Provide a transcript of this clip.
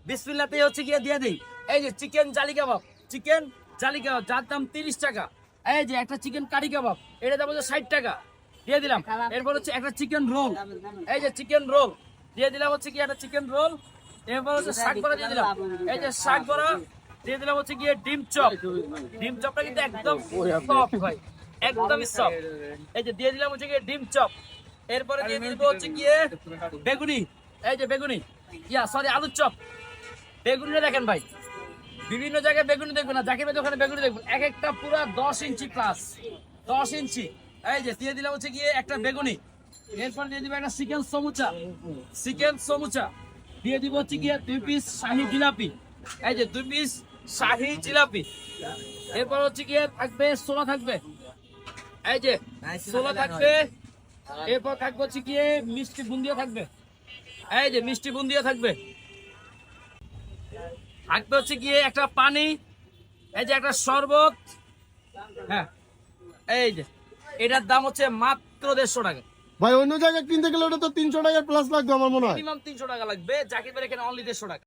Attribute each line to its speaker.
Speaker 1: বিসমিল্লাহতে হচ্ছে গিয়ে দিয়ে দিই। এই যে চিকেন জালি কাবাব, চিকেন জালি কাবাব যার দাম 30 টাকা। এই যে একটা চিকেন কারি কাবাব, এটা দাম হচ্ছে 60 টাকা, দিয়ে দিলাম। এরপর হচ্ছে একটা চিকেন রোল, এই যে চিকেন রোল দিয়ে দিলাম হচ্ছে কি একটা চিকেন রোল। এরপর হচ্ছে শাক বড়া দিয়ে দিলাম, এই যে শাক বড়া দিয়ে দিলাম হচ্ছে গিয়ে ডিম চপ। ডিম চপটা কিন্তু একদম সফট ভাই, একদমই সফট। এই যে দিয়ে দিলাম হচ্ছে গিয়ে ডিম চপ। এরপরে দিয়ে দিব হচ্ছে গিয়ে বেগুনি, এই যে বেগুনি, সরি আলুর চপ। বেগুনিটা দেখেন ভাই, বিভিন্ন জায়গায় বেগুনি দেখবেন না, জাকির ভাই ওখানে বেগুনি দেখবেন এক একটা পুরো 10 ইঞ্চি প্লাস, 10 ইঞ্চি। এই যে দিয়ে দিলাম হচ্ছে গিয়ে একটা বেগুনি। এরপর দিয়ে দিব একটা চিকেন সমুচা, চিকেন সমুচা দিয়ে দিব হচ্ছে গিয়ে 2 পিস শাহি জিলাপি, এই যে 2 পিস শাহি জিলাপি। এরপর হচ্ছে গিয়ে থাকবে ছোলা, থাকবে এই যে ছোলা থাকবে। এরপর থাকবে হচ্ছে গিয়ে মিষ্টি বুন্দিয়া থাকবে, এই যে মিষ্টি বুন্দিয়া থাকবে। থাকবে হচ্ছে গিয়ে একটা পানি, এই যে একটা শরবত। হ্যাঁ, এই যে এটার দাম হচ্ছে মাত্র 150 টাকা।
Speaker 2: ভাই অন্য জায়গায় কিনতে গেলে ওটা তো 300 টাকা প্লাস লাগবে আমার মনে হয়।
Speaker 1: মিনিমাম 300 টাকা লাগবে, জাকির ভাই এখানে অনলি 150 টাকা।